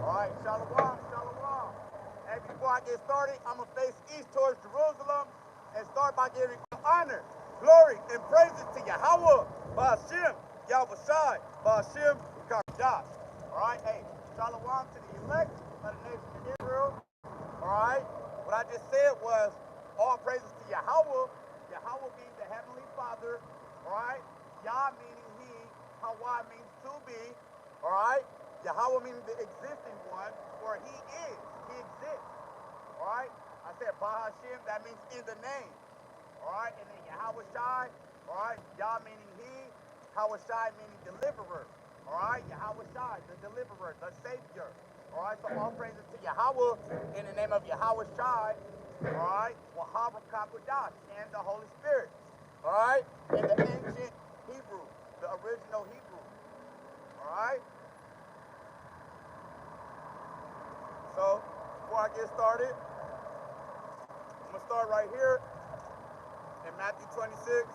Alright, shalom, shalom. Hey, before I get started, I'm going to face east towards Jerusalem and start by giving honor, glory, and praises to Yahweh, Ba'ashem, Yahweh Shai, Ba'ashem, Josh. Alright, hey, shalom to the elect of the nation of Israel. Alright, what I just said was all praises to Yahweh, Yahweh being the Heavenly Father. Alright, Yah meaning He, Hawa means to be. Alright, Yahweh meaning the existing one, or He is, He exists. Alright, I said Bahashim, that means in the name. Alright, and then Yahweh Shai, alright, Yah meaning He, Yahweh Shai meaning deliverer. Alright, Yahweh Shai, the deliverer, the Savior. Alright, so all praises to Yahweh in the name of Yahweh Shai. Alright, Wahab Kakudash, and the Holy Spirit. Alright, in the ancient Hebrew, the original Hebrew. Alright? So, before I get started, I'm going to start right here in Matthew 26.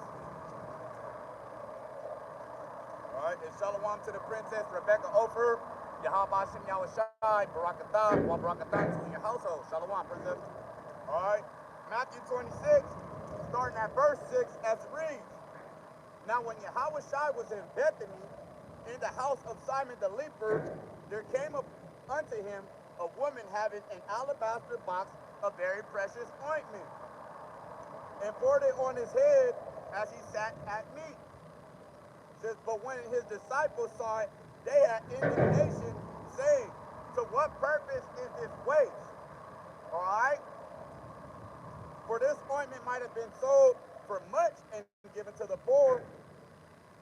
Alright, and shalom to the princess Rebecca Ofer, Yahweh Shem Yahweh Shai, Barakatah, Wa Barakatah to your household. Shalom, princess. Alright, Matthew 26, starting at verse 6, as it reads. Now when Yahweh Shai was in Bethany, in the house of Simon the leper, there came up unto him a woman having an alabaster box of very precious ointment, and poured it on his head as he sat at meat. It says, but when his disciples saw it, they had indignation, saying, to what purpose is this waste? Alright? For this ointment might have been sold for much and given to the poor.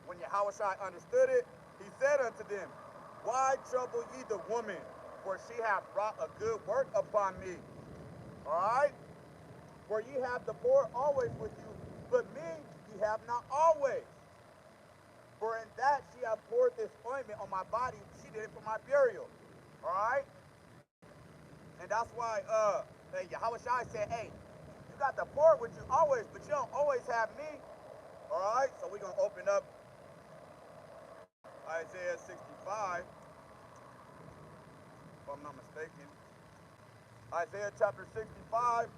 When Yahweh Shai understood it, he said unto them, why trouble ye the woman? For she hath wrought a good work upon me. Alright? For ye have the poor always with you, but me ye have not always. For in that she hath poured this ointment on my body, she did it for my burial. Alright? And that's why Yahweh Shai said, hey, you got the poor with you always, but you don't always have me. Alright? So we're going to open up Isaiah 65, if I'm not mistaken. Isaiah chapter 65.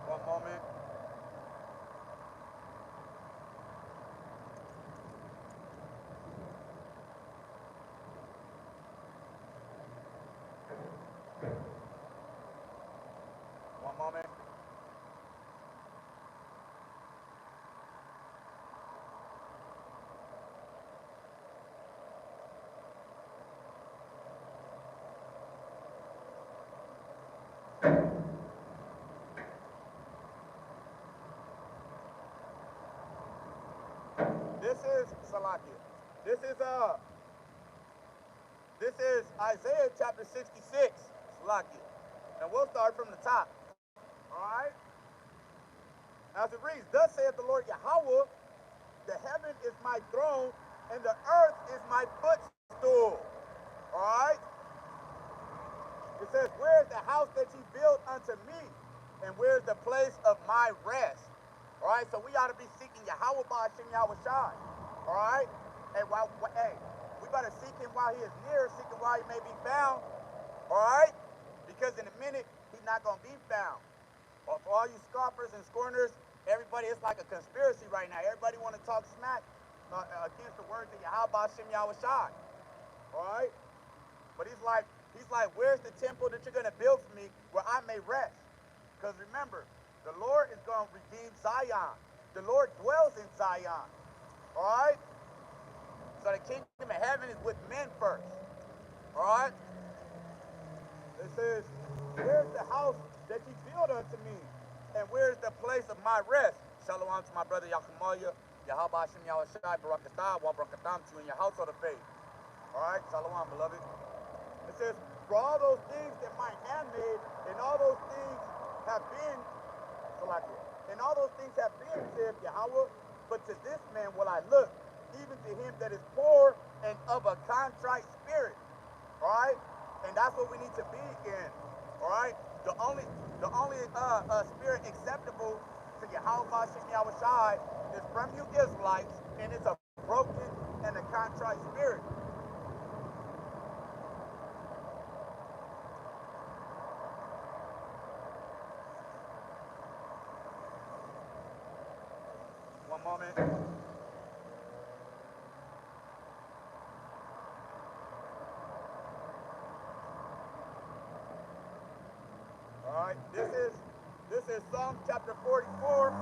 One moment. One moment. This is Salakia. This is Isaiah chapter 66, Salakia. And we'll start from the top. Alright? As it reads, thus saith the Lord Yahweh, the heaven is my throne, and the earth is my footstool. Alright? It says, where is the house that ye built unto me? And where is the place of my rest? Alright, so we ought to be seeking Yahweh Ba'ashem Yahweh Shai. Alright? Hey, we better seek him while he is near, seek him while he may be found. Alright? Because in a minute, he's not going to be found. Or for all you scoffers and scorners, everybody, it's like a conspiracy right now. Everybody want to talk smack against the words of Yahweh Ba'ashem Yahweh Shai. Alright? But he's like, where's the temple that you're going to build for me where I may rest? Because remember, the Lord is going to redeem Zion. The Lord dwells in Zion. Alright? So the kingdom of heaven is with men first. Alright? It says, where's the house that you build unto me? And where's the place of my rest? Shalom to my brother Yachimaya, Yahweh Hashem Yahweh Shai, Barakatah, Wa Barakatam to you and your household of faith. Alright? Shalom, beloved. It says, for all those things that my hand made, and all those things have been, and all those things have been, said Yahweh, but to this man will I look, even to him that is poor and of a contrite spirit. Alright? And that's what we need to be in. All right, the only spirit acceptable to Yahweh Hashem Yahweh Shai is from you Israelites, and it's a broken and a contrite spirit. One moment. All right, this is Psalm chapter 44.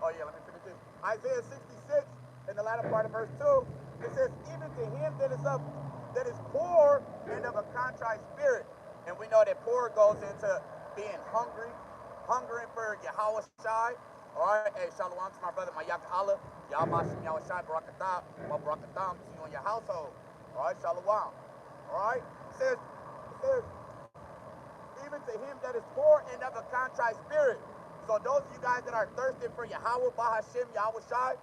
Oh yeah, let me finish this. Isaiah 66, in the latter part of verse 2, it says, even to him that is poor and of a contrite spirit. And we know that poor goes into being hungering for Yahweh Shai. Alright, hey, shalom to my brother Mayak Allah, Yahweh Shai, Barakatam, Barakatam to you and your household. Alright, shalom. Alright, it says, even to him that is poor and of a contrite spirit. So those of you guys that are thirsty for Yahweh, Bahashim, Yahweh Shai,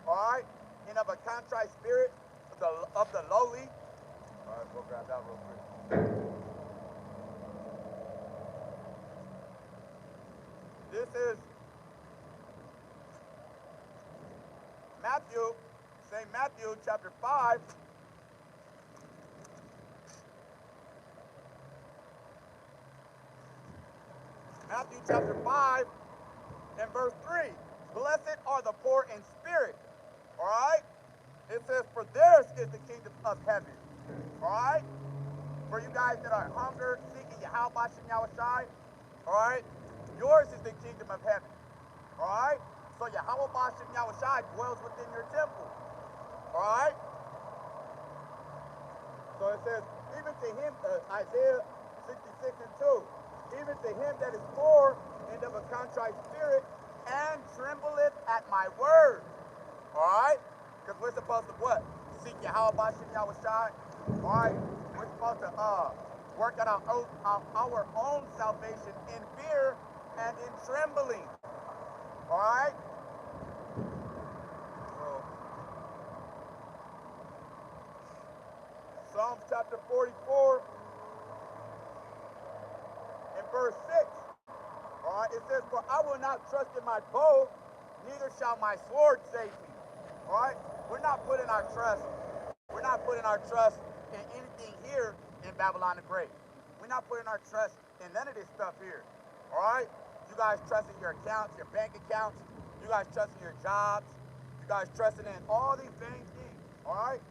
all right, and of a contrite spirit of the lowly. All right, go grab that real quick. This is Matthew, St. Matthew chapter 5. Matthew chapter 5 and verse 3. Blessed are the poor in spirit. All right? It says, for theirs is the kingdom of heaven. All right? For you guys that are hunger, seeking Yahweh Hashem Yahweh Shai, all right? Yours is the kingdom of heaven. All right? So Yahweh Hashem Yahweh Shai dwells within your temple. All right? So it says, even to him, Isaiah 66 and 2, even to him that is poor and of a contrite spirit, and trembleth at my word. All right? Because we're supposed to what? Seek Yahweh Hashem Yahweh Shai. All right? We're supposed to work out our own salvation in fear and in trembling. All right? So, Psalms chapter 44 and verse 6. All right? It says, for I will not trust in my bow, neither shall my sword save me. All right? We're not putting our trust in anything here in Babylon the Great. We're not putting our trust in none of this stuff here. All right? You guys trust in your accounts, your bank accounts. You guys trust in your jobs. You guys trusting in all these vain things. All right?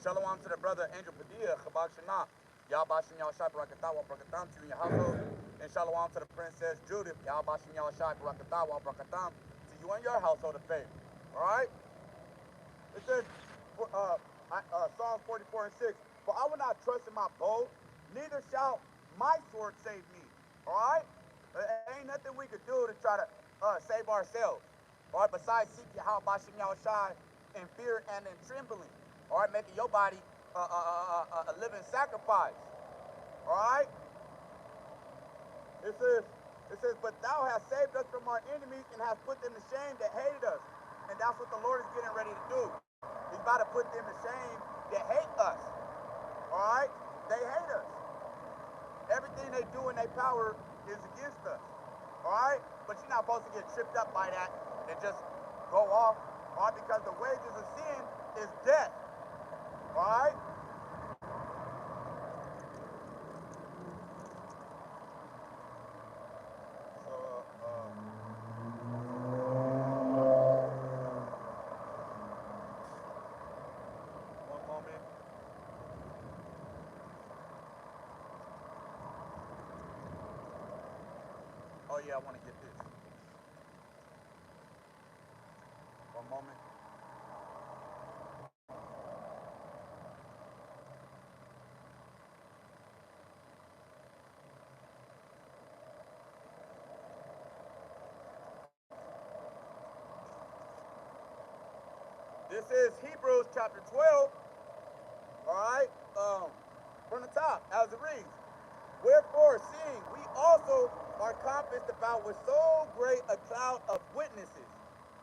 Shalom to the brother Angel Padilla, Chabak Shana. Yahbashim Yahushai Barakatawa Barakatam to you and your household. And shalom to the princess Judith. Yahbashim Yahushai Barakatawa Barakatam to you and your household of faith. All right? It says, Psalms 44 and 6, for I will not trust in my bow, neither shall my sword save me. All right? There ain't nothing we could do to try to save ourselves. All right? Besides seek Yahweh Bashim Yahushai in fear and in trembling. All right? Making your body a living sacrifice. All right? It says, but thou hast saved us from our enemies and hast put them to shame that hated us. And that's what the Lord is getting ready to do. He's about to put them to shame that hate us. All right? They hate us. Everything they do in their power is against us. All right? But you're not supposed to get tripped up by that and just go off. All right? Because the wages of sin is death. All right? Oh yeah, I want to get this. One moment. This is Hebrews chapter 12. All right, from the top, as it reads. Wherefore, seeing we also are compassed about with so great a cloud of witnesses.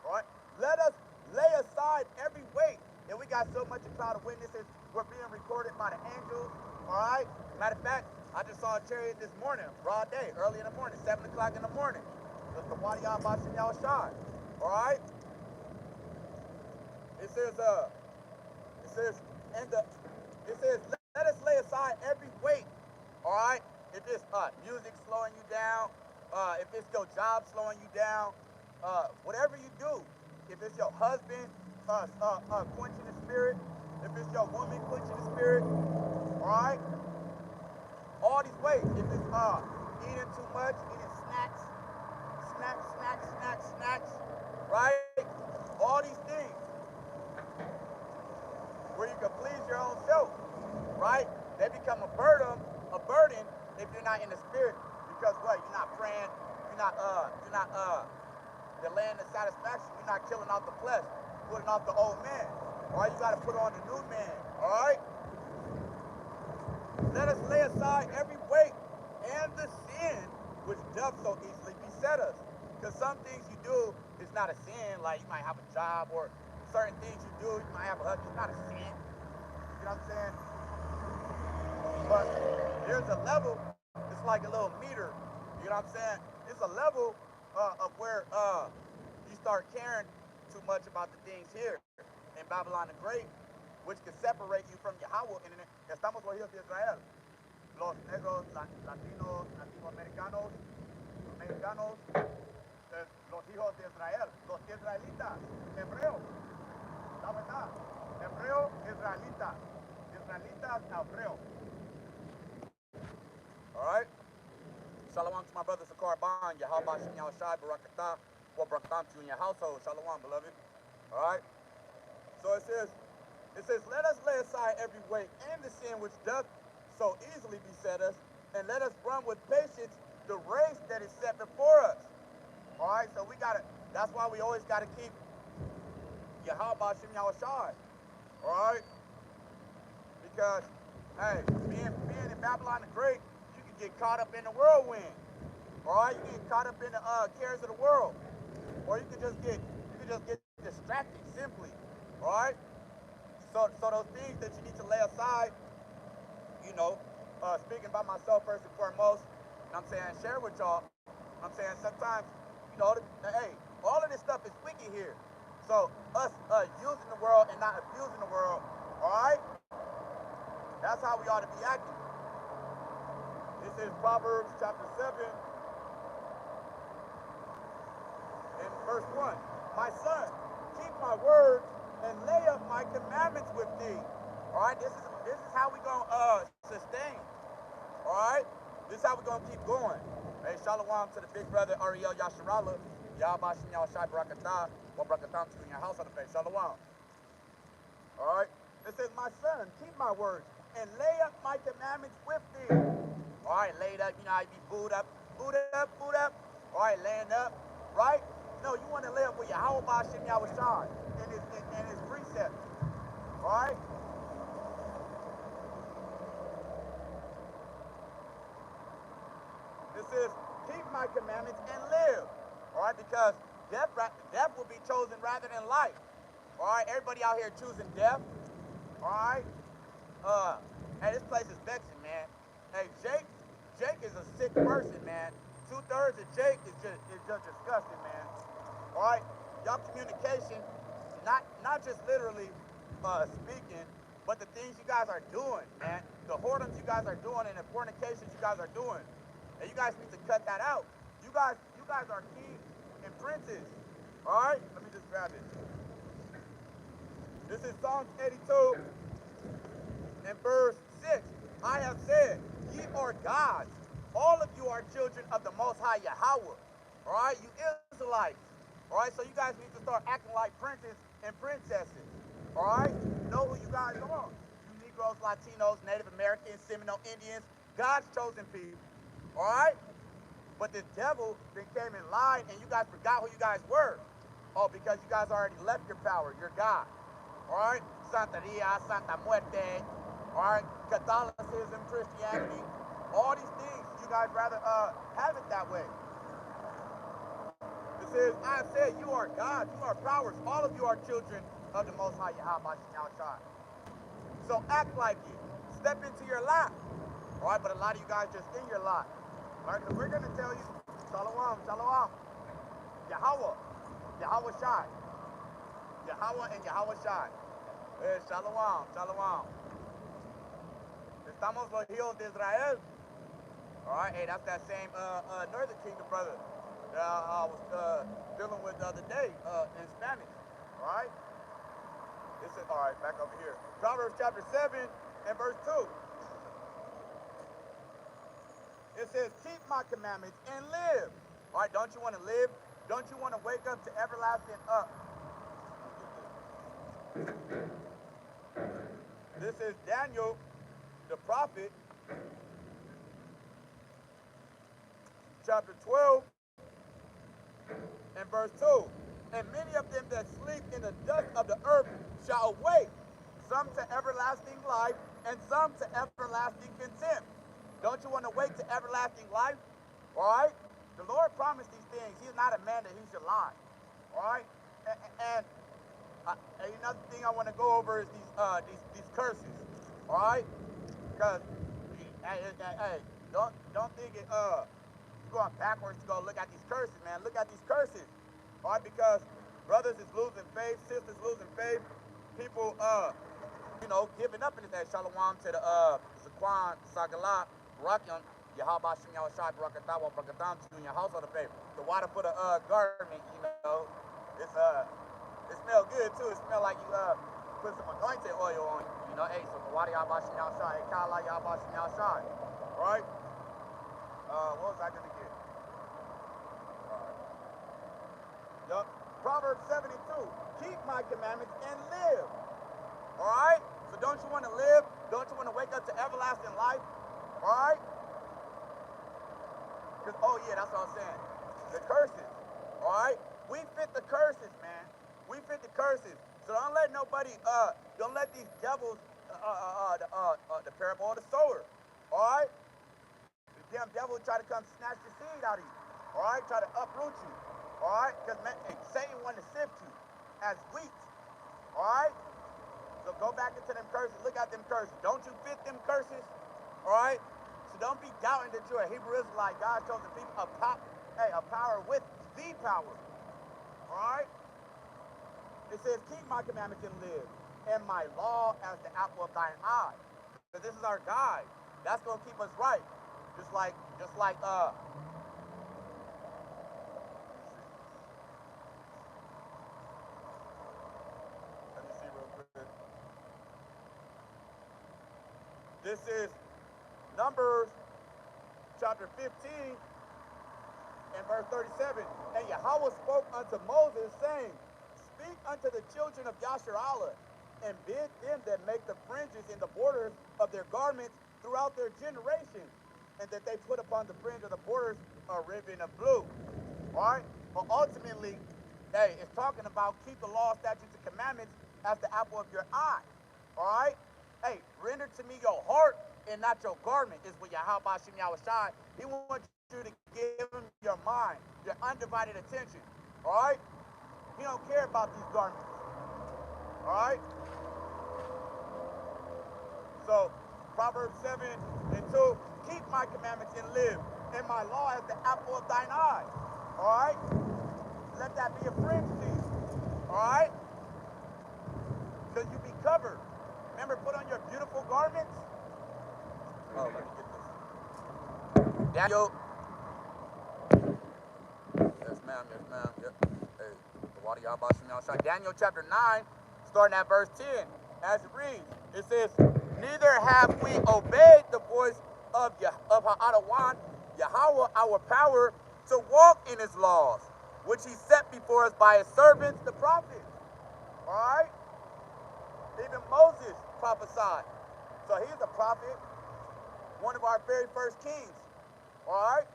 All right? Let us lay aside every weight. And we got so much a cloud of witnesses. We're being recorded by the angels. All right? Matter of fact, I just saw a chariot this morning, broad day, early in the morning, 7 o'clock in the morning. The Wadi Abashim Yahushai. All right? It says, and it says, let us lay aside every weight. All right? If it's music slowing you down, if it's your job slowing you down, whatever you do, if it's your husband quenching the spirit, if it's your woman quenching the spirit, all right? All these ways. If it's eating too much, eating snacks, right? All these things where you can please your own self, right? They become a burden if you're not in the spirit. Because what? You're not praying. You're not delaying the satisfaction. You're not killing out the flesh, putting off the old man. All right, you got to put on the new man. All right. Let us lay aside every weight and the sin which doth so easily beset us. Because some things you do is not a sin. Like you might have a job, or certain things you do, you might have a husband. It's not a sin. You know what I'm saying? But there's a level. It's like a little meter. You know what I'm saying? It's a level of where you start caring too much about the things here in Babylon the Great, which can separate you from Yahweh. Estamos los hijos de Israel. Los negros, latinos, latinoamericanos, mexicanos, los hijos de Israel, los israelitas, hebreos. La verdad, hebreo, israelita, israelitas, hebreo. All right? Shalom to my brother Sakar Ban, Yahweh Shem Yahushai, Barakatah, or Barakatam to you in your household. Shalom, beloved. All right? So it says, let us lay aside every weight and the sin which doth so easily beset us, and let us run with patience the race that is set before us. All right? So that's why we always got to keep Yahweh Shem Yahushai. All right? Because, hey, being in Babylon the Great, you can get caught up in the whirlwind. All right? You can get caught up in the cares of the world. Or you can just get distracted simply. All right? So those things that you need to lay aside, you know, speaking by myself first and foremost, you know what I'm saying, share with y'all. You know what I'm saying, sometimes, you know, hey, all of this stuff is wicked here. So us using the world and not abusing the world, all right? That's how we ought to be acting. This is Proverbs chapter 7 and verse 1. My son, keep my words and lay up my commandments with thee. All right, this is how we gonna sustain. All right, this is how we gonna keep going. Hey, shalom to the big brother Ariel Yasharala. Yahweh Shem Yahushai Barakatah. Wa Barakatam to you in your house on the face. Shalom. All right, it says, my son, keep my words and lay up my commandments with thee. All right, laid up. You know how you be booed up. All right, laying up, right? No, you want to lay up with Yahweh Shem Yahushai and his precepts. All right? This is keep my commandments and live. All right? Because death will be chosen rather than life. All right? Everybody out here choosing death. All right? Hey, this place is vexing, man. Hey, Jake is a sick person, man. 2/3 of Jake is just disgusting, man. All right? Y'all communication, not just literally speaking, but the things you guys are doing, man. The whoredoms you guys are doing and the fornications you guys are doing. And you guys need to cut that out. You guys are kings and princes. All right? Let me just grab it. This is Psalms 82 and verse 6. I have said, ye are gods. All of you are children of the Most High Yahweh. All right? You Israelites. All right? So you guys need to start acting like princes and princesses. All right? Know who you guys are. You Negroes, Latinos, Native Americans, Seminole Indians, God's chosen people. All right? But the devil then came and lied, and you guys forgot who you guys were. Oh, because you guys already left your power, your God. All right? Santeria, Santa Muerte, all right? Catholicism, Christianity, all these things, you guys rather have it that way? It says, I have said you are gods, you are powers, all of you are children of the Most High Yahweh Shai. So act like it. Step into your lot. All right, but a lot of you guys just in your lot. All right, because we're going to tell you, Shalom, Shalom, Yahweh, Yahweh Shai. Yahweh and Yahweh Shai. Shalom, Shalom. Estamos los hijos de Israel. All right, hey, that's that same Northern Kingdom brother that I was dealing with the other day in Spanish. All right? This is, all right, back over here. Proverbs chapter 7 and verse 2. It says, keep my commandments and live. All right, don't you want to live? Don't you want to wake up to everlasting up? This is Daniel, the prophet, chapter 12 and verse 2. And many of them that sleep in the dust of the earth shall awake, some to everlasting life, and some to everlasting contempt. Don't you want to wake to everlasting life? All right? The Lord promised these things. He's not a man that he should lie. All right? And another thing I want to go over is these curses. All right? Because, hey, don't think it, you're going backwards to go look at these curses, man. Look at these curses. All right? Because brothers is losing faith, sisters losing faith, people, giving up in this day. Shalom to the Zaquan, Sagala, Rakyam, Yahweh Shem Yahushai, Barakatawa, Barakatam, to your household of faith. The water for the garment, it smells good too. It smells like you put some anointed oil on you. Hey, so the water Yahweh Shem Yahushai, Kala Yahweh Shem Yahushai. Right? What was I gonna get? Yup. Proverbs 72. Keep my commandments and live. All right? So don't you want to live? Don't you want to wake up to everlasting life? All right? Because, oh yeah, that's what I'm saying. The curses. All right? We fit the curses, man. We fit the curses. So don't let nobody, don't let these devils, the parable of the sower. All right? The damn devil try to come snatch the seed out of you. All right? Try to uproot you. All right? Because Satan wanted to sift you as wheat. All right? So go back into them curses. Look at them curses. Don't you fit them curses? All right? So don't be doubting that you're a Hebrew Israelite. God chose the people a power with the power. All right? It says, keep my commandments and live, and my law as the apple of thine eye. Because this is our guide. That's going to keep us right. Just like, let me see real quick. This is Numbers chapter 15 and verse 37. And Yahweh spoke unto Moses, saying, speak unto the children of Yasharallah, and bid them that make the fringes in the borders of their garments throughout their generations, and that they put upon the fringe of the borders a ribbon of blue. All right? But ultimately, it's talking about keep the law, statutes, and commandments as the apple of your eye. All right? Hey, render to me your heart and not your garment, is what Yahweh Shem Yahushai. He wants you to give him your mind, your undivided attention. All right? He don't care about these garments. All right? So, Proverbs 7 and 2, keep my commandments and live, and my law as the apple of thine eye. All right? Let that be a friend to you. All right? So you be covered. Remember, put on your beautiful garments. Oh, let me get this. Daniel. Yes, ma'am. Yep. Hey, Daniel chapter 9, starting at verse 10. As it reads, it says, neither have we obeyed the voice of Ha'adawan, Yahweh, our power, to walk in his laws, which he set before us by his servants, the prophets. All right? Even Moses prophesied. So he's a prophet, one of our very first kings. All right?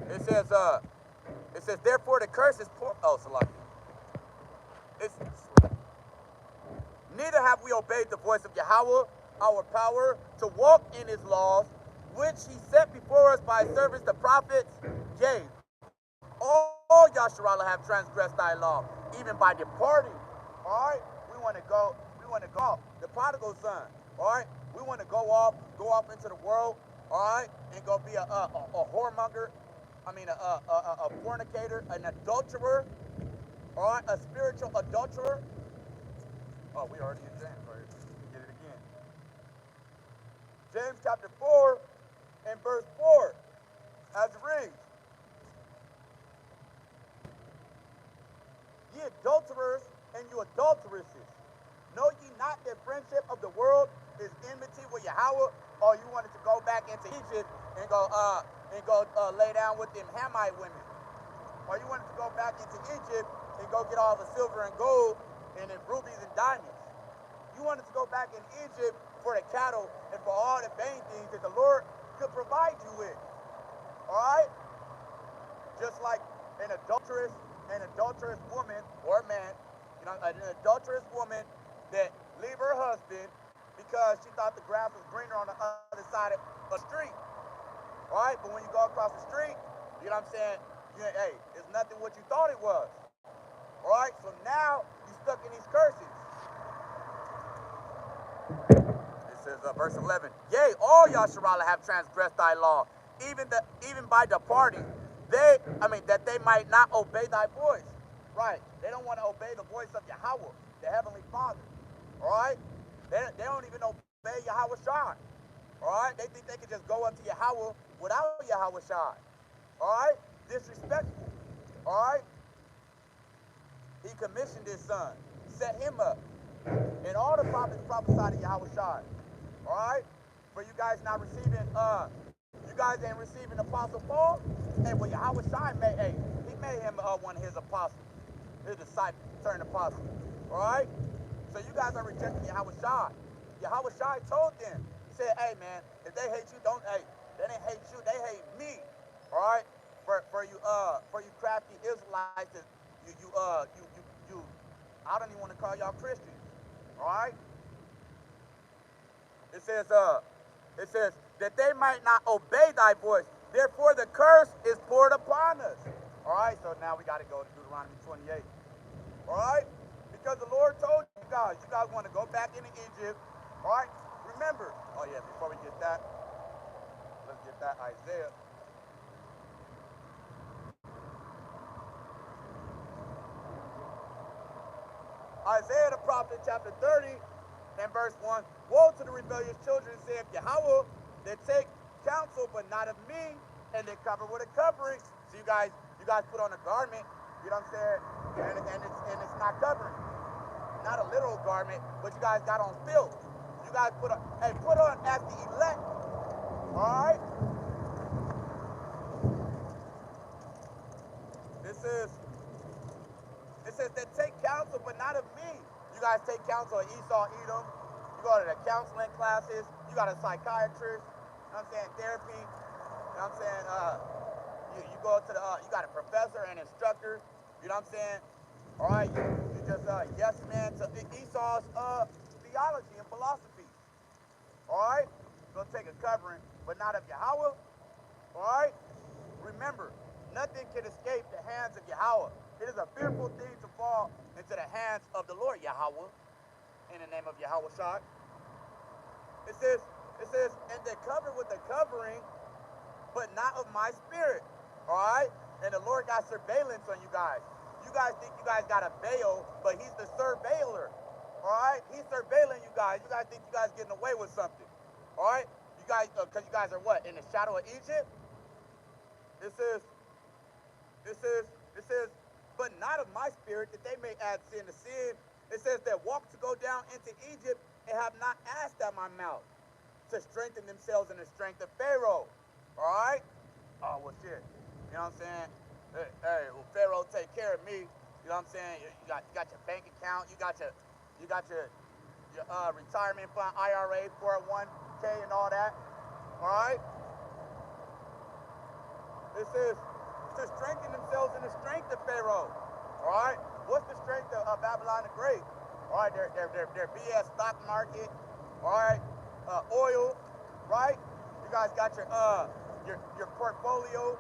It says, therefore the curse is poor. Oh, Salaki. Neither have we obeyed the voice of Yahweh, our power, to walk in his laws, which he set before us by his servants the prophets, yea, all Yasharallah have transgressed thy law, even by departing. All right, we want to go off. The prodigal son. All right, we want to go off into the world. All right, and go be a whoremonger. I mean, a fornicator, an adulterer. All right, a spiritual adulterer. Oh, we already in James, right? Get it again. James chapter 4 and verse 4, as it reads. Ye adulterers and you adulteresses, know ye not that friendship of the world is enmity with Yahweh? Or you wanted to go back into Egypt and go lay down with them Hamite women? Or you wanted to go back into Egypt and go get all the silver and gold and then rubies and diamonds? You wanted to go back in Egypt for the cattle and for all the vain things that the Lord could provide you with. All right? Just like an adulterous woman or man, an adulterous woman that leave her husband because she thought the grass was greener on the other side of the street. All right? But when you go across the street, you know what I'm saying? Hey, it's nothing what you thought it was. All right? So now you're stuck in these curses. It says, verse 11, yea, all Yasharallah have transgressed thy law, even by departing. That they might not obey thy voice. Right. They don't want to obey the voice of Yahweh, the Heavenly Father. All right? They don't even obey Yahweh Shai. All right? They think they can just go up to Yahweh without Yahweh Shai. All right? Disrespectful. All right? He commissioned his son, set him up. And all the prophets prophesied to Yahweh Shai. All right? For you guys not receiving, you guys ain't receiving Apostle Paul? Hey, well, Yahweh Shai he made him one of his apostles, his disciple, turned apostle. All right? So you guys are rejecting Yahweh Shai. Yahweh Shai told them, he said, hey, man, if they hate you, they didn't hate you, they hate me. All right? For you crafty Israelites, I don't even want to call y'all Christians. All right? It says that they might not obey thy voice. Therefore, the curse is poured upon us. All right, so now we got to go to Deuteronomy 28. All right? Because the Lord told you guys want to go back into Egypt. All right? Remember, oh yeah, before we get that, let's get that Isaiah. Isaiah the prophet, chapter 30 and verse 1. Woe to the rebellious children, saith Yahweh, that take counsel, but not of me, and they cover with a covering. So you guys put on a garment, you know what I'm saying, and it's not covering. Not a literal garment, but you guys got on filth. You guys put on as the elect. All right? It says that take counsel, but not of me. You guys take counsel of Esau, Edom. You go to the counseling classes. You got a psychiatrist. You know what I'm saying? Therapy. You know what I'm saying? You go to you got a professor and instructor. You know what I'm saying? All right, you just yes man to Esau's theology and philosophy. All right, go take a covering, but not of Yahweh. All right, remember, nothing can escape the hands of Yahweh. It is a fearful thing to fall into the hands of the Lord Yahweh. In the name of Yahweh Shai. It says, and they cover with the covering, but not of my spirit. All right, and the Lord got surveillance on you guys. You guys think you guys got a veil, but he's the surveiller. All right? He's surveilling you guys. You guys think you guys getting away with something. All right? You guys, because you guys are what? In the shadow of Egypt? It says, but not of my spirit, that they may add sin to sin. It says that walk to go down into Egypt and have not asked at my mouth to strengthen themselves in the strength of Pharaoh. All right? Oh, well, shit. You know what I'm saying? Hey, well, Pharaoh take care of me. You know what I'm saying? You got your bank account. You got your retirement fund, IRA, 401k, and all that. All right. It says to strengthen themselves in the strength of Pharaoh. All right. What's the strength of Babylon the Great? All right. Their BS stock market. All right. Oil. Right. You guys got your portfolio,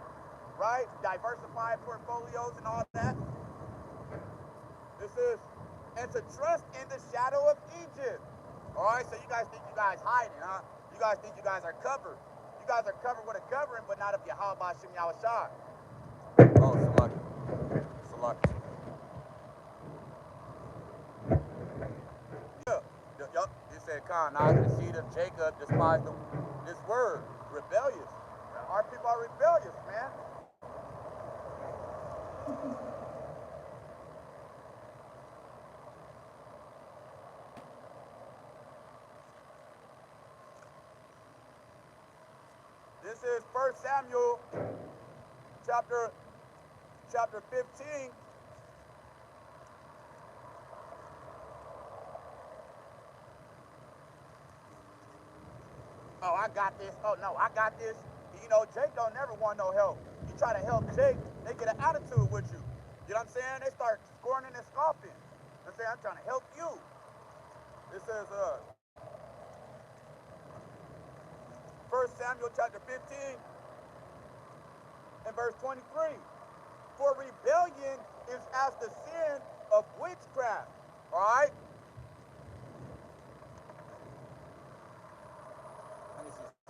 right? Diversified portfolios and all that. This is, and to trust in the shadow of Egypt. All right, so you guys think you guys hiding, huh? You guys think you guys are covered. You guys are covered with a covering, but not of Yahweh Bashim Yahushua. Oh, Salaki. Salaki. Yeah. Yup. He said, Khan, now the seed of Jacob despised this word, rebellious. Our people are rebellious, man. This is 1 Samuel chapter 15. Oh, I got this. Oh, no, I got this. You know, Jake don't never want no help. You try to help Jake, they get an attitude with you. You know what I'm saying? They start scorning and scoffing. They say, I'm trying to help you. This is 1 Samuel chapter 15 and verse 23. For rebellion is as the sin of witchcraft. All right? Let me see something.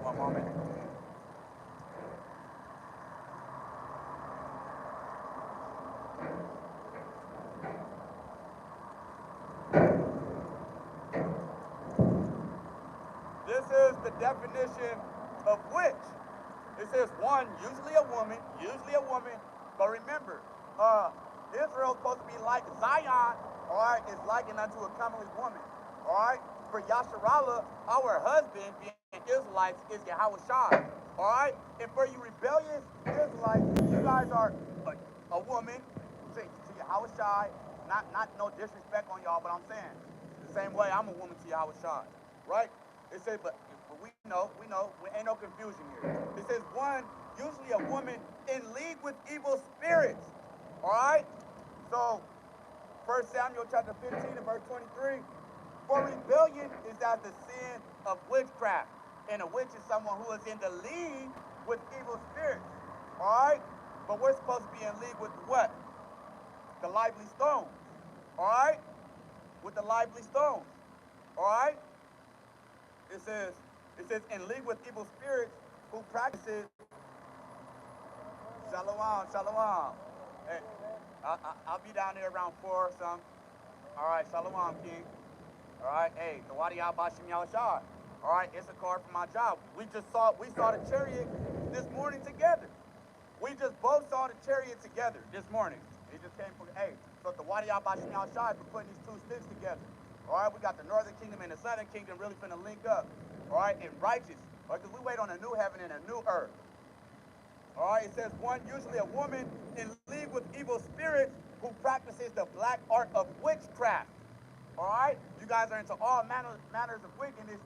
One moment. This is the definition of witch. It says one, usually a woman, but remember, Israel's supposed to be like Zion, all right, is likened unto a comely woman, all right? For Yasharallah, our husband, being Israelites, is Yahushua, all right? And for you rebellious Israelites, you guys are a woman to Yahushua, not no disrespect on y'all, but I'm saying, the same way I'm a woman to Yahushua, right? It says, but we know, ain't no confusion here. It says one, usually a woman in league with evil spirits. All right? So, 1 Samuel chapter 15 and verse 23. For rebellion is as the sin of witchcraft. And a witch is someone who is in the league with evil spirits. All right? But we're supposed to be in league with what? The lively stones. All right? With the lively stones. All right? It says, in league with evil spirits who practices. Shalom, shalom. Hey, I'll be down there around 4 or something. All right, shalom, King. All right, hey, Tawadi Bashim Yahushua. All right, it's a card for my job. We saw the chariot this morning together. We just both saw the chariot together this morning. It just came from, hey, so Tawadi Bashim Yahushua for putting these two sticks together. All right, we got the northern kingdom and the southern kingdom really finna link up. All right, in righteous. All right, because we wait on a new heaven and a new earth. All right, it says one, usually a woman in league with evil spirits who practices the black art of witchcraft. All right, you guys are into all manners of wickedness,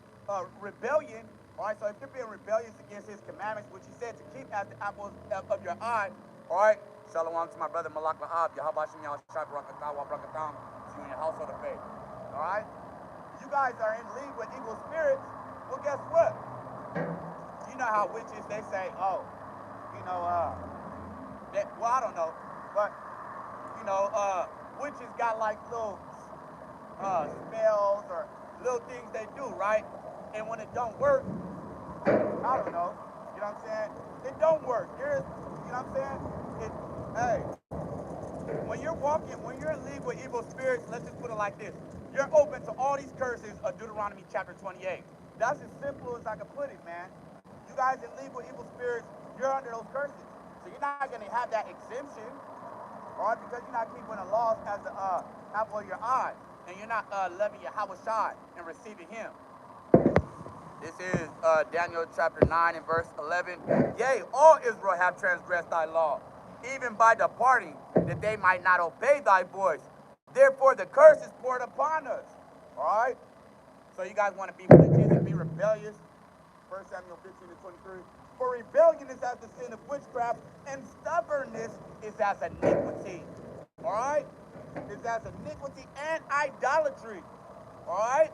rebellion. All right, so if you're being rebellious against his commandments, which he said to keep as the apples of your eye, all right, shalom to my brother Malak Lahab, Yahabashim Yahushua, Barakatawa, Barakatam, to you in your household of faith. All right, you guys are in league with evil spirits. Well, guess what? You know how witches, they say, oh, you know, well, I don't know, but, you know, witches got like little spells or little things they do, right? And when it don't work, I don't know, you know what I'm saying? It don't work. You know what I'm saying? Hey, when you're in league with evil spirits, let's just put it like this. You're open to all these curses of Deuteronomy chapter 28. That's as simple as I can put it, man. You guys in league with evil spirits, you're under those curses. So you're not going to have that exemption, all right, because you're not keeping the laws as the apple of your eye. And you're not loving Yahushua and receiving him. This is Daniel chapter 9 and verse 11. Yea, all Israel have transgressed thy law, even by departing, that they might not obey thy voice. Therefore the curse is poured upon us. All right? So you guys want to be witches and be rebellious? 1 Samuel 15 and 23. For rebellion is as the sin of witchcraft, and stubbornness is as iniquity. All right? Is as iniquity and idolatry. All right?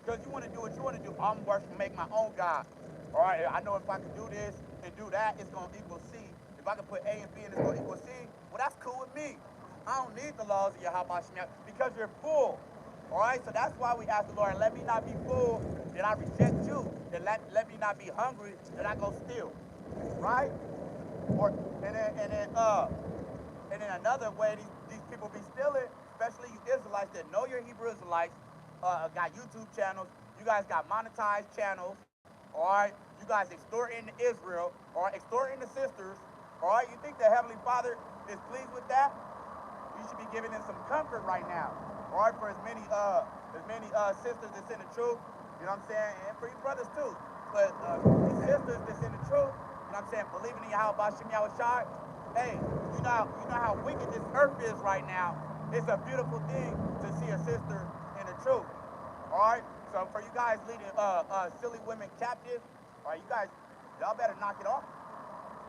Because you want to do what you want to do. I'm working to make my own God. All right? I know if I can do this and do that, it's going to equal C. If I can put A and B and it's going to equal C, well, that's cool with me. I don't need the laws of Yahweh because you're full. All right? So that's why we ask the Lord, let me not be full, then I reject you. And let me not be hungry, then I go steal. Right? Or and then another way these people be stealing, especially you Israelites that know you're Hebrew Israelites, got YouTube channels, you guys got monetized channels, all right? You guys extorting Israel, or extorting the sisters, all right? You think the Heavenly Father is pleased with that? You should be giving them some comfort right now, all right? For as many sisters that's in the truth, you know what I'm saying? And for you brothers too, but these sisters that's in the truth, you know what I'm saying, believing in Yahweh Bashem Yahweh Shai, hey, you know how wicked this earth is right now. It's a beautiful thing to see a sister in the truth. All right? So for you guys leading silly women captive, all right, y'all better knock it off.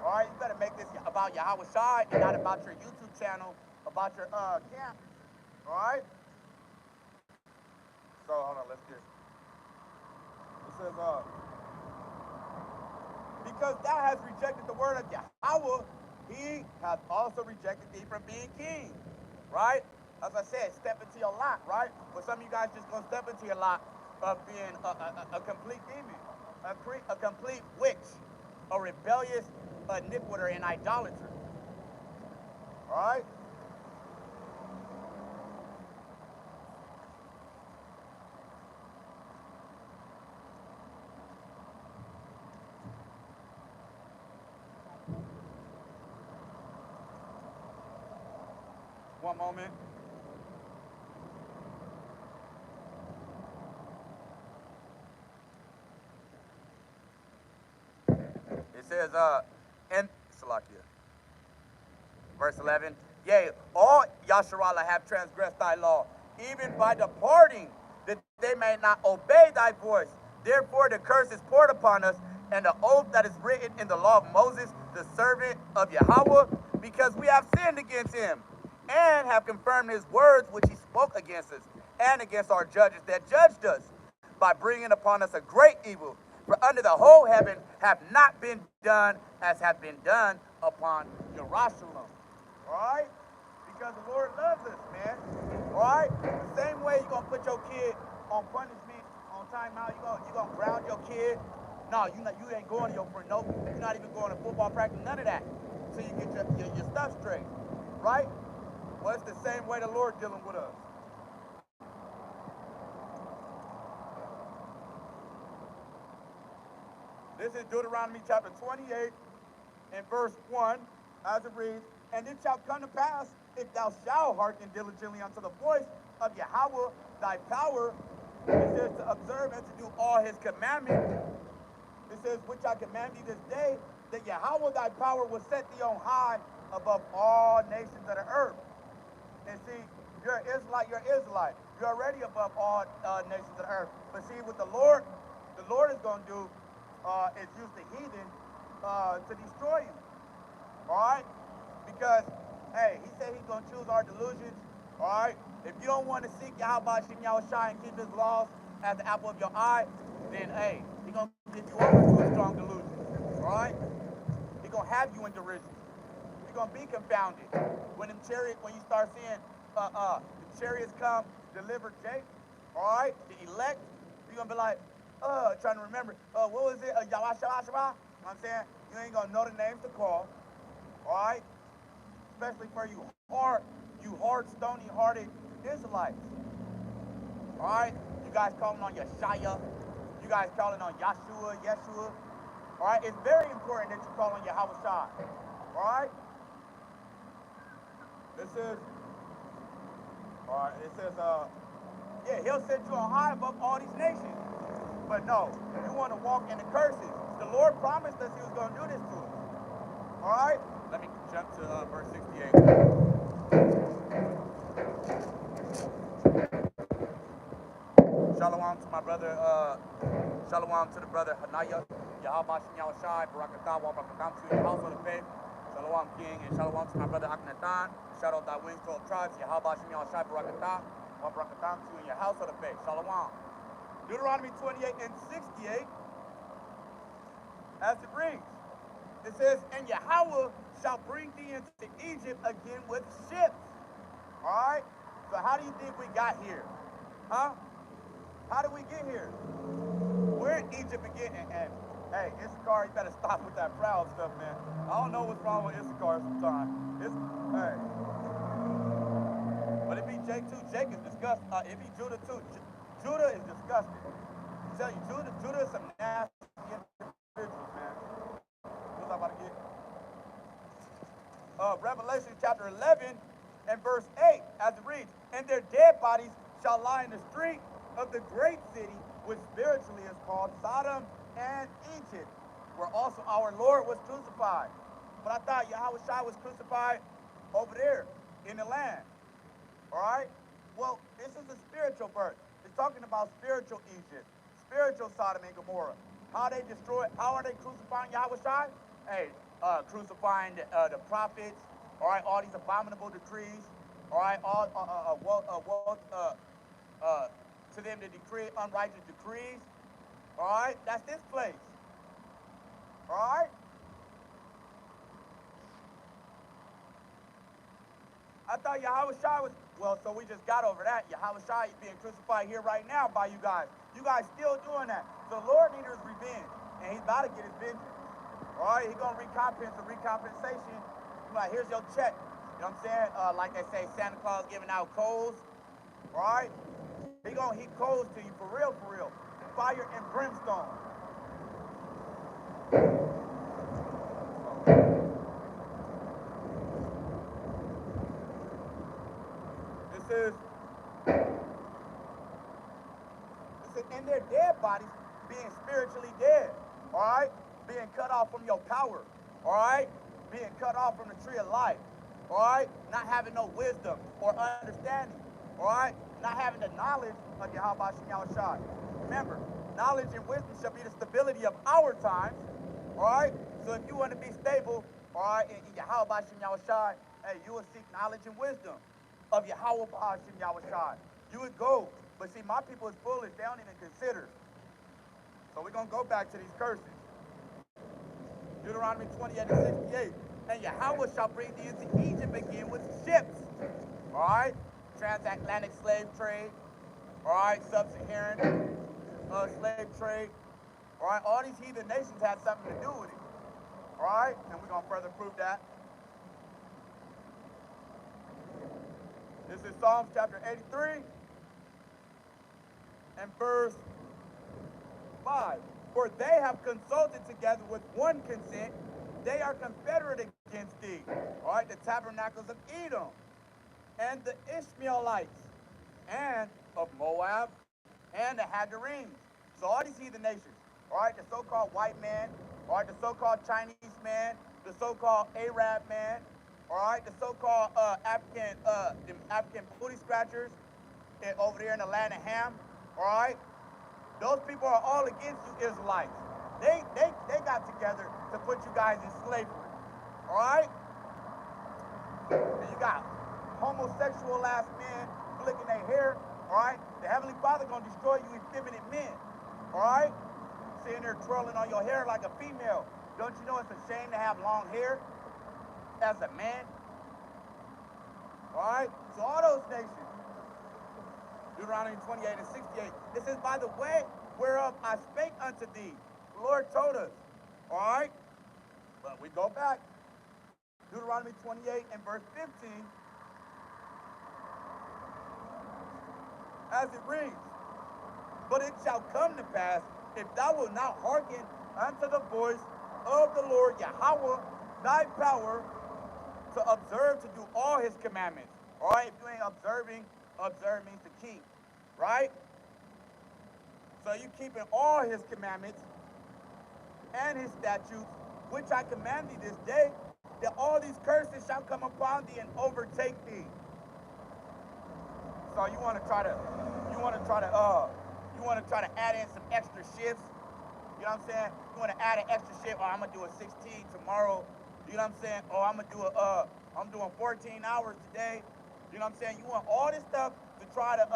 All right? You better make this about Yahweh Shai and not about your YouTube channel, about your camp. All right? So hold on, let's get. It says, because thou hast rejected the word of Yahweh, he hath also rejected thee from being king. Right? As I said, step into your lot, right? But some of you guys just gonna step into your lot of being a complete demon, a complete witch, a rebellious iniquitor and idolater. All right? One moment. It says, in Salakia, verse 11, yea, all Yasharallah have transgressed thy law, even by departing, that they may not obey thy voice. Therefore the curse is poured upon us, and the oath that is written in the law of Moses, the servant of Yahweh, because we have sinned against him, and have confirmed his words which he spoke against us, and against our judges that judged us, by bringing upon us a great evil. For under the whole heaven have not been done as have been done upon Jerusalem. All right? Because the Lord loves us, man. All right? The same way you're going to put your kid on punishment, on timeout, you're gonna ground your kid. No, you ain't going to your friend. Nope. You're not even going to football practice, none of that. So you get your stuff straight. Right? Well, it's the same way the Lord dealing with us. This is Deuteronomy chapter 28 and verse 1, as it reads, and it shall come to pass, if thou shalt hearken diligently unto the voice of Yahweh, thy power, it says to observe and to do all his commandments. It says, which I command thee this day, that Yahweh thy power will set thee on high above all nations of the earth. And see, you're Israelite, You're already above all nations of the earth. But see, what the Lord is going to do is use the heathen to destroy you. All right? Because, hey, he said he's going to choose our delusions. All right? If you don't want to seek Yahweh Shem Yahweh Shai and keep his laws as the apple of your eye, then, hey, he's going to get you over to a strong delusion. All right? He's going to have you in derision. You're going to be confounded. When you start seeing the chariots come, deliver Jake, all right, the elect, you're going to be like, trying to remember, what was it, Yahweh Shabbat Shabbat? You know what I'm saying? You ain't going to know the names to call, all right? Especially for you hard, stony-hearted Israelites, all right? You guys calling on Yeshaya, you guys calling on Yeshua, all right? It's very important that you call on Yahweh Shai, all right? This is, all right, it says, yeah, he'll set you on high above all these nations. But no, you want to walk in the curses. The Lord promised us he was going to do this to us. All right? Let me jump to verse 68. Shalom to my brother, shalom to the brother Hanaya, Yahweh Shem Yahweh Shai, Barakatah, Barakatah to your household of faith. Shalom King, and shalom to my brother Akhenaton. Shout out thy wings, 12 tribes. Yahweh Shem Yahushai Barakatah. One Barakatah to you in your house of the faith. Shalom. Deuteronomy 28 and 68, as it reads, it says, and Yahweh shall bring thee into Egypt again with ships. All right? So how do you think we got here? Huh? How did we get here? We're in Egypt again, and hey, Issachar, you better stop with that proud stuff, man. I don't know what's wrong with Issachar sometimes. Hey. But it be Jake too. Jake is disgusting. It be Judah too. Judah is disgusting. I tell you, Judah is some nasty individuals, man. What's I about to get? Revelation chapter 11 and verse 8, as it reads, and their dead bodies shall lie in the street of the great city, which spiritually is called Sodom and Egypt, where also our Lord was crucified. But I thought Yahushua was crucified over there in the land. All right? Well, this is a spiritual birth. It's talking about spiritual Egypt, spiritual Sodom and Gomorrah. How are they crucifying Yahushua? Hey, crucifying the prophets, all right, all these abominable decrees, all right, to them to decree unrighteous decrees, all right, that's this place, all right? I thought Yahushua was, well, so we just got over that. Yahushua is being crucified here right now by you guys. You guys still doing that. So the Lord needed his revenge, and he's about to get his vengeance. All right, he's going to recompense the recompensation. Like, here's your check. You know what I'm saying? Like they say, Santa Claus giving out coals. All right? He's going to heap coals to you for real, for real. Fire and brimstone. This is, and their dead bodies being spiritually dead. All right? Being cut off from your power. All right? Being cut off from the tree of life, all right? Not having no wisdom or understanding, all right? Not having the knowledge of Yahweh Shem Yahushai. Remember, knowledge and wisdom shall be the stability of our times, all right? So if you want to be stable, all right, in Yahweh Shem Yahushai, hey, you will seek knowledge and wisdom of Yahweh Shem Yahushai. You would go, but see, my people is foolish. They don't even consider. So we're going to go back to these curses. Deuteronomy 28 and 68. And Yahweh shall bring thee into Egypt again with ships. All right? Transatlantic slave trade. All right? Sub-Saharan slave trade. All right? All these heathen nations had something to do with it. All right? And we're going to further prove that. This is Psalms chapter 83 and verse 5. For they have consulted together with one consent. They are confederate against thee. All right, the tabernacles of Edom, and the Ishmaelites, and of Moab, and the Hagarenes. So all these heathen nations, all right, the so-called white man, all right, the so-called Chinese man, the so-called Arab man, all right, the so-called African booty scratchers over there in the land of Ham, all right. Those people are all against you Israelites. They got together to put you guys in slavery. All right? And you got homosexual ass men flicking their hair. All right? The Heavenly Father gonna destroy you effeminate men. All right? Sitting there twirling on your hair like a female. Don't you know it's a shame to have long hair as a man? All right? So all those nations. Deuteronomy 28 and 68. It says, by the way whereof I spake unto thee. The Lord told us. All right? But we go back. Deuteronomy 28 and verse 15. As it reads, but it shall come to pass, if thou wilt not hearken unto the voice of the Lord Yahweh, thy power, to observe, to do all his commandments. All right? If you ain't observing, observe means to keep, right? So you keeping all his commandments and his statutes, which I command thee this day, that all these curses shall come upon thee and overtake thee. So you want to try to add in some extra shifts. You know what I'm saying? You want to add an extra shift. Oh, I'm gonna do a 16 tomorrow. You know what I'm saying? Oh, I'm doing 14 hours today. You know what I'm saying? You want all this stuff to try to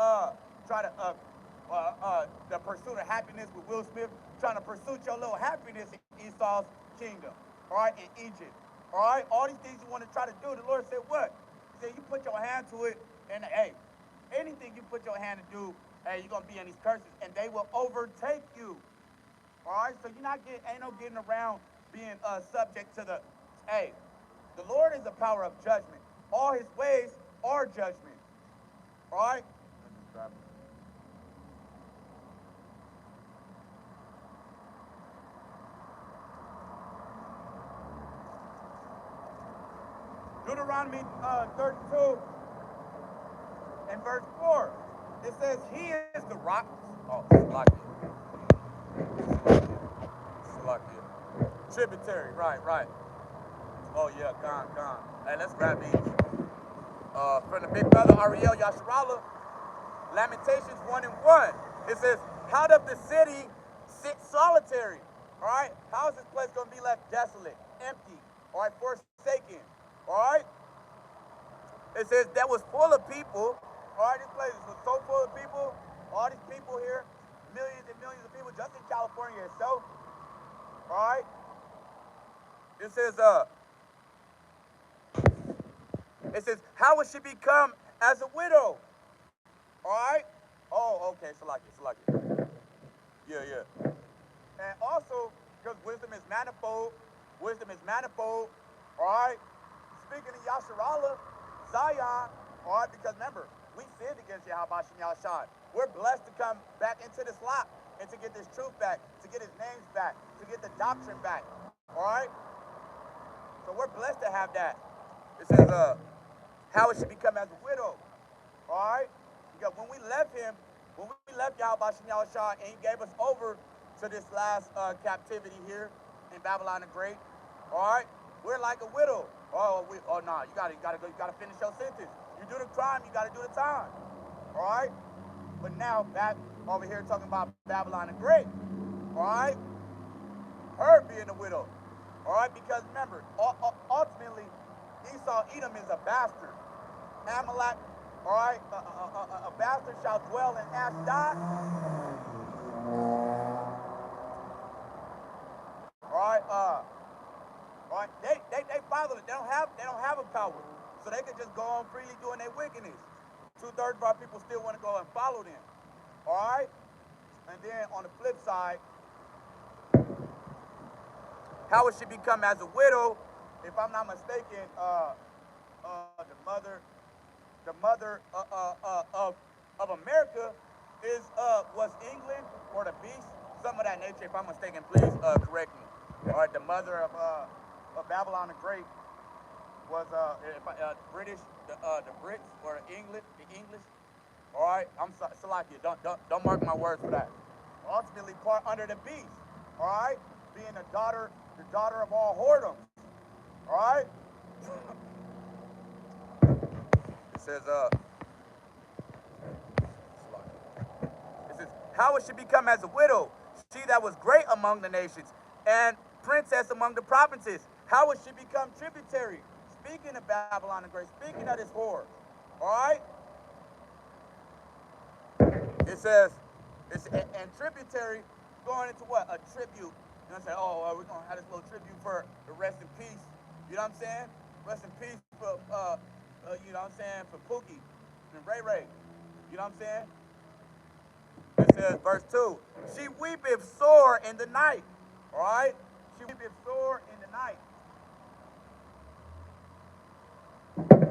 the pursuit of happiness with Will Smith, trying to pursue your little happiness in Esau's kingdom, all right, in Egypt, all right? All these things you want to try to do, the Lord said what? He said you put your hand to it, and hey, anything you put your hand to do, hey, you're going to be in these curses, and they will overtake you, all right? So ain't no getting around being subject to hey, the Lord is a power of judgment. All his ways are judgment, all right? Deuteronomy 32 and verse 4. It says, he is the rock. Oh, Salakia. Tributary, right. Oh, yeah, gone. Hey, let's grab these. From the big brother Ariel Yasharala, Lamentations 1 and 1. It says, how doth the city sit solitary? All right? How is this place going to be left desolate, empty, all right, forsaken? All right? It says that was full of people. All right, this place was so full of people. All these people here, millions and millions of people just in California itself. All right? It says, how would she become as a widow? All right? Oh, okay, Salakia. Yeah. And also, because wisdom is manifold, all right? Speaking of Yasharala, Zion, all right, because remember, we sinned against Yahweh Shem Yahshai. We're blessed to come back into this lot and to get this truth back, to get his names back, to get the doctrine back, all right? So we're blessed to have that. It says, how it should become as a widow, all right? Because when we left Yahweh Shem Yahshai, and he gave us over to this last captivity here in Babylon the Great, all right? We're like a widow. You gotta finish your sentence. You do the crime, you gotta do the time. All right? But now back over here talking about Babylon the Great. All right? Her being a widow. All right? Because remember, ultimately, Esau Edom is a bastard. Amalek, all right? A bastard shall dwell in Ashdod. All right? All right? They follow it. They don't have a power. So they can just go on freely doing their wickedness. 2/3 of our people still want to go and follow them. All right? And then on the flip side, how it should become as a widow, if I'm not mistaken, the mother of America was England or the beast, some of that nature. If I'm mistaken, please correct me. All right, the mother of Babylon the Great was British, the Brits or the English. All right, I'm Salakia. Don't mark my words for that. Ultimately, part under the beast. All right, being the daughter of all whoredoms. All right. It says how it should become as a widow, she that was great among the nations, and princess among the provinces. How it should become tributary. Speaking of Babylon the Great, speaking of this whore. All right. It says, and tributary going into what? A tribute. You know what I'm saying? Oh, we're going to have this little tribute for the rest in peace. You know what I'm saying? Rest in peace for, you know what I'm saying, for Pookie and Ray Ray. You know what I'm saying? It says, verse 2, she weepeth sore in the night. All right? She weepeth sore in the night.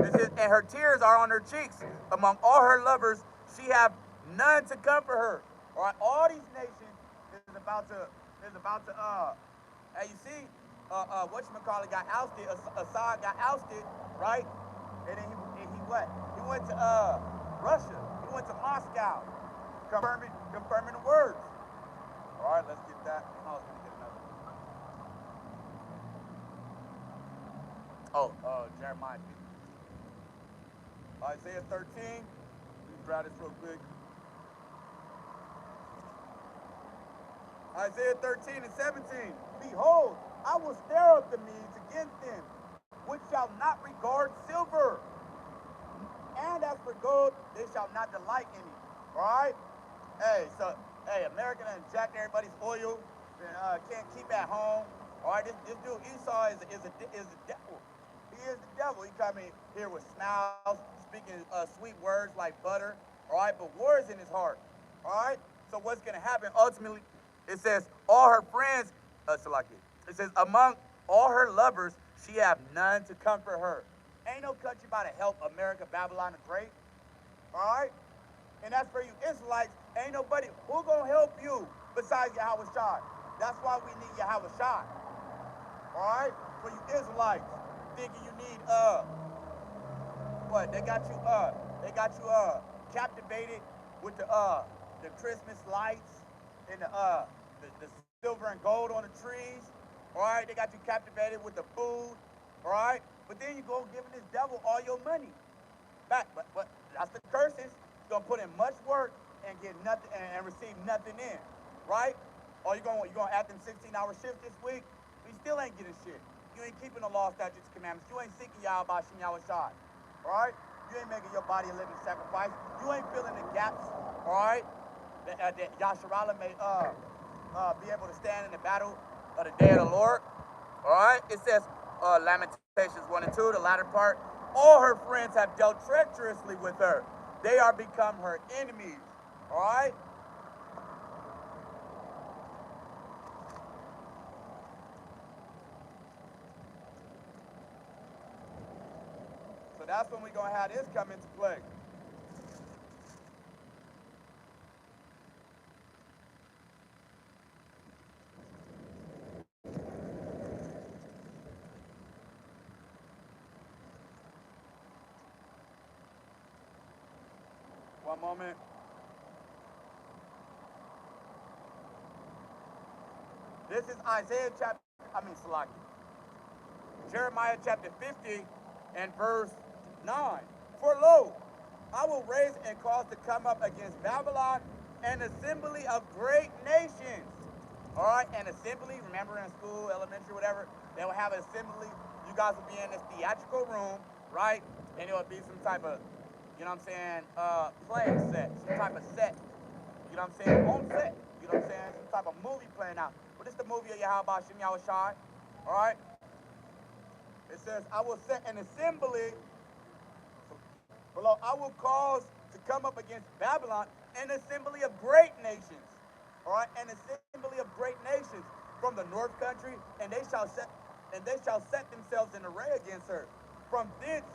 It says, and her tears are on her cheeks. Among all her lovers, she hath none to comfort her. All right, all these nations is about to hey, you see, whatchamacallit got ousted, Assad got ousted, right? And then he what? He went to Russia. He went to Moscow, confirming the words. All right, let's get that. I was gonna get another. Oh, Jeremiah 50. Isaiah 13. Let me grab this real quick. Isaiah 13 and 17. Behold, I will stir up the Medes against them, which shall not regard silver. And as for gold, they shall not delight in it. All right? Hey, so, hey, America done jacked everybody's oil. Can't keep at home. All right, this dude Esau is a devil. He is the devil. He coming here with smiles, speaking sweet words like butter. All right, but war is in his heart. All right. So what's gonna happen ultimately? It says all her friends, Salaki. It says among all her lovers, she have none to comfort her. Ain't no country about to help America, Babylon the Great. All right. And that's for you Israelites. Ain't nobody who gonna help you besides Yahweh Shai. That's why we need Yahweh Shai. All right, for you Israelites, thinking you need what? They got you captivated with the Christmas lights and the silver and gold on the trees. All right, they got you captivated with the food. All right, but then you go giving this devil all your money back. But that's the curses. You're gonna put in much work and get nothing and receive nothing in, right? Or you gonna add them 16-hour shifts this week? You still ain't getting shit. You ain't keeping the law, statutes, commandments. You ain't seeking Yahweh Shem Yahweh Shai. All right? You ain't making your body a living sacrifice. You ain't filling the gaps. All right? That Yasharallah may be able to stand in the battle of the day of the Lord. All right? It says Lamentations 1 and 2, the latter part. All her friends have dealt treacherously with her. They are become her enemies. All right? So that's when we're going to have this come into play. One moment. This is Salaki. Jeremiah chapter 50 and verse 9. For lo, I will raise and cause to come up against Babylon an assembly of great nations. All right, an assembly, remember in school, elementary, whatever, they will have an assembly. You guys will be in this theatrical room, right? And it will be some type of, you know what I'm saying, play set, some type of set. You know what I'm saying? On set. You know what I'm saying? Some type of movie playing out. But it's the movie of Yahweh Shem Yahweh Shai. All right? It says, I will set an assembly below. I will cause to come up against Babylon an assembly of great nations. All right? An assembly of great nations from the north country, and they shall set themselves in array against her. From thence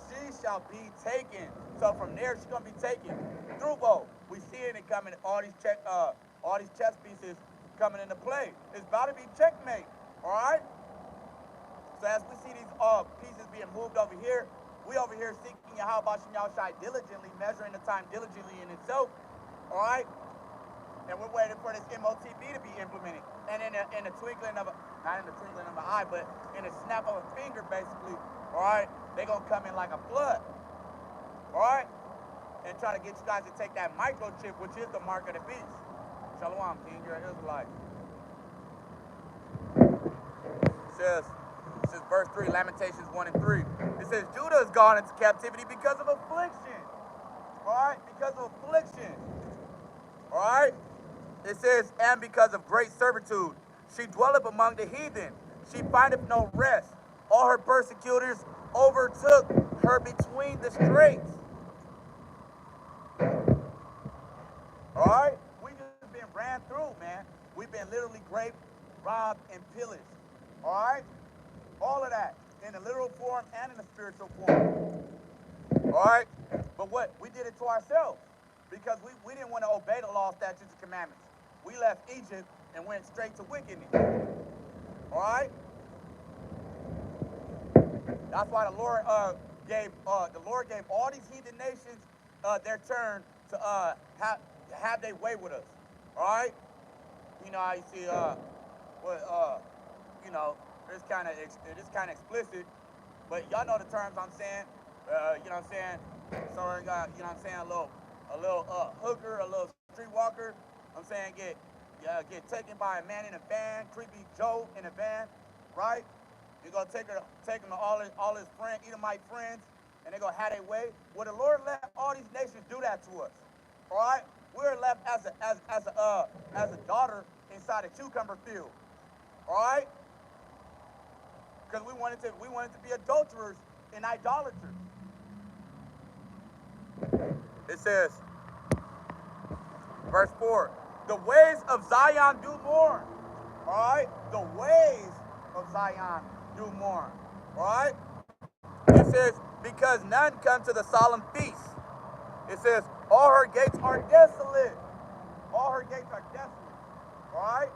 she shall be taken. So from there she's gonna be taken. Through bow. We see it coming, all these chess pieces coming into play. It's about to be checkmate. All right? So as we see these pieces being moved over here, we over here seeking Yahweh Shem Yahweh Shai diligently, measuring the time diligently in itself. All right? And we're waiting for this MOTB to be implemented. And in the twinkling of not in the twinkling of an eye, but in a snap of a finger, basically, all right, they're going to come in like a flood. All right? And try to get you guys to take that microchip, which is the mark of the beast. Shalom, King, you're an Israelite. It says verse 3, Lamentations 1 and 3. It says, Judah is gone into captivity because of affliction. All right? Because of affliction. All right? It says, and because of great servitude. She dwelleth among the heathen. She findeth no rest. All her persecutors overtook her between the straits. All right? We just been ran through, man. We've been literally raped, robbed, and pillaged. All right? All of that in the literal form and in the spiritual form. All right? But what? We did it to ourselves because we didn't want to obey the law, statutes, and commandments. We left Egypt and went straight to wickedness. All right? That's why the Lord gave all these heathen nations their turn to have their way with us. All right? You know how you see you know, it's kind of explicit, but y'all know the terms I'm saying. You know what I'm saying? So you know what I'm saying, a little hooker, a little streetwalker. I'm saying get taken by a man in a van, creepy Joe in a van. right? You're going to take them to all his friends, Edomite friends, and they're going to have their way. Well, the Lord let all these nations do that to us, all right? We're left as a daughter inside a cucumber field, all right? Because we wanted to be adulterers and idolaters. It says, verse 4, the ways of Zion do mourn. All right? The ways of Zion do mourn. All right? It says, because none come to the solemn feast. It says, all her gates are desolate. All her gates are desolate. All right?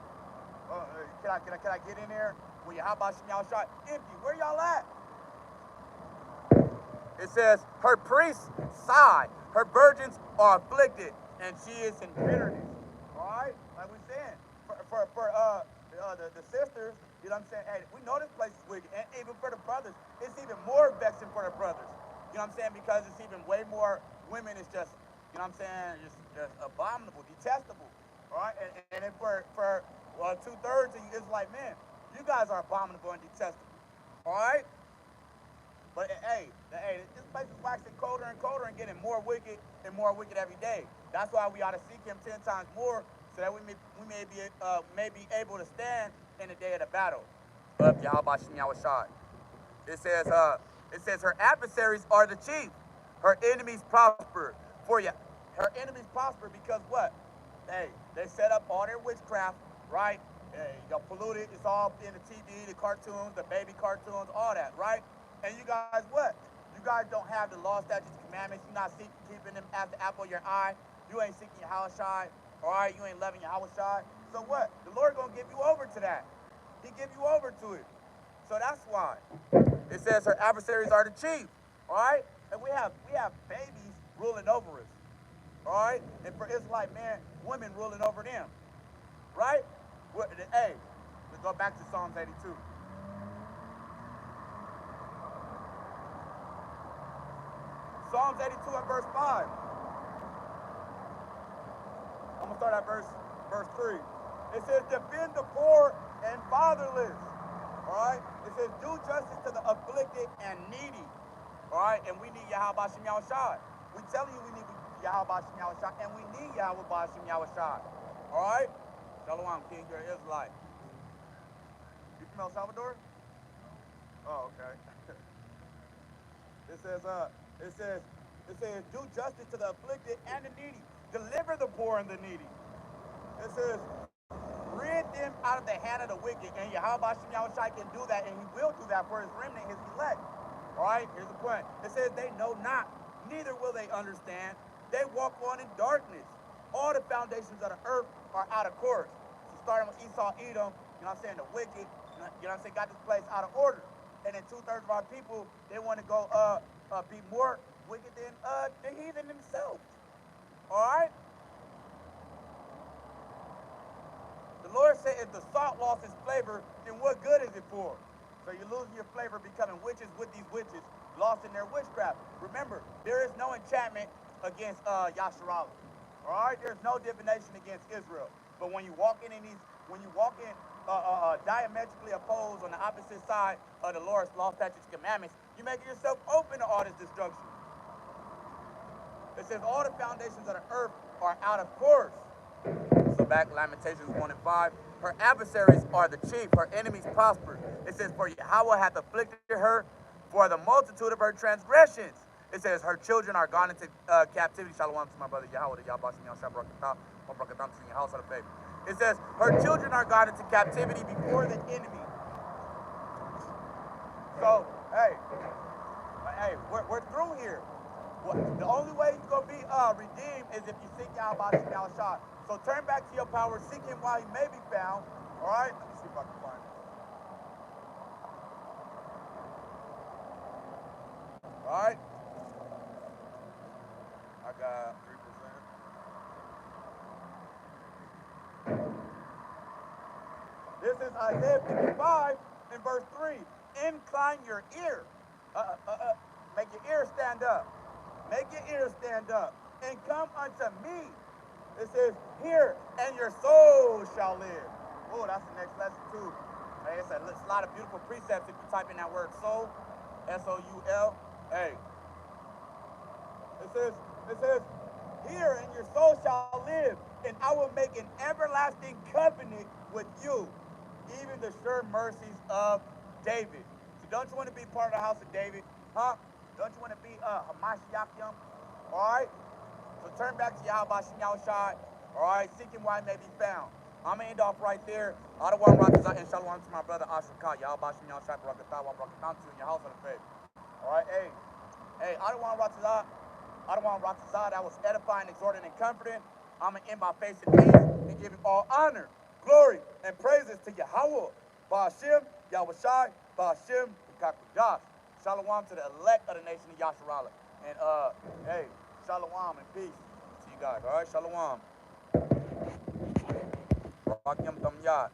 Can I get in there? Well, how about y'all shot empty? Where y'all at? It says, her priests sigh. Her virgins are afflicted, and she is in bitterness. All right? Like we saying, for the sisters, you know what I'm saying? Hey, we know this place is wicked. And even for the brothers, it's even more vexing for the brothers. You know what I'm saying? Because it's even way more women. It's just, you know what I'm saying? Just abominable, detestable. All right? And then for 2/3 of you, it's like, man, you guys are abominable and detestable. All right? But hey, this place is waxing colder and colder and getting more wicked and more wicked every day. That's why we ought to seek Him 10 times more, so that we may be able to stand in the day of the battle. It says her adversaries are the chief, her enemies prosper. Her enemies prosper because what? Hey, they set up all their witchcraft, right? Hey, you pollute it. It's all in the TV, the cartoons, the baby cartoons, all that, right? And you guys, what? You guys don't have the law, statutes, commandments. You're not keeping them as the apple of your eye. You ain't seeking your house shy. All right, you ain't loving your house shy. So what? The Lord gonna give you over to that. He give you over to it. So that's why it says her adversaries are the chief. All right, and we have babies ruling over us. All right, and for Israelite man, women ruling over them. Right? Hey, let's go back to Psalms 82. Psalms 82 and verse 5. I'm going to start at verse 3. It says, defend the poor and fatherless. All right? It says, do justice to the afflicted and needy. All right? And we need Yahweh Shem Yahushai. We telling you we need Yahweh Shem Yahushai, and we need Yahweh Shem Yahushai. All right? Shalom, King, you're an Israelite. You from El Salvador? Oh, okay. It says, do justice to the afflicted and the needy. Deliver the poor and the needy. It says, rid them out of the hand of the wicked. And Yahweh Shem Yahushai can do that, and He will do that for His remnant, His elect. All right, here's the point. It says, they know not, neither will they understand. They walk on in darkness. All the foundations of the earth are out of course. So starting with Esau, Edom, you know what I'm saying, the wicked, you know what I'm saying, got this place out of order. And then 2/3 of our people, they want to go be more wicked than the heathen themselves. All right? The Lord said, if the salt lost its flavor, then what good is it for? So you're losing your flavor, becoming witches with these witches, lost in their witchcraft. Remember, there is no enchantment against Yasharala. All right? There's no divination against Israel. But when you walk in diametrically opposed on the opposite side of the Lord's law, statutes, commandments, you make yourself open to all this destruction. It says all the foundations of the earth are out of course. So back Lamentations 1 and 5. Her adversaries are the chief, her enemies prosper. It says, for Yahweh hath afflicted her for the multitude of her transgressions. It says, her children are gone into captivity. Shalom to my brother Yahweh, the Yahweh Shem Yahushua Barakatah, Barakatah to your house of the faith. It says, her children are gone into captivity before the enemy. So, hey, we're through here. The only way you're going to be redeemed is if you seek Yahweh Shem Yahushua. So turn back to your power, seek Him while He may be found. All right? Let me see if I can find it. All right? I got 3%. This is Isaiah 55 and verse 3. Incline your ear. Make your ear stand up. Make your ear stand up. And come unto me. It says, hear, and your soul shall live. Oh, that's the next lesson too. Hey, it's a lot of beautiful precepts if you type in that word soul, S-O-U-L. Hey, it says, here and your soul shall live, and I will make an everlasting covenant with you, even the sure mercies of David. So don't you want to be part of the house of David? Huh? Don't you want to be Hamashiachim? Alright? So turn back to Yahweh Shem Yahushai. Alright? Seek him while he may be found. I'm going to end off right there. Adawan Rakazah and Shalom to my brother Ashrakat. Yahweh Shem Yahushai Barakatah. Barakatah to you in your house of the faith. Alright? Hey, Adawan Rakazah. Adawan Rakazah. That was edifying, exhorting, and comforting. I'm going to end my face in peace and give him all honor, glory, and praises to Yahweh. Ba'ashem, Yahushai, Ba'ashem, Kakudash. Shalom to the elect of the nation of Yasharala. And, hey, shalom and peace to you guys. All right, shalom. Rakim Tam Yad.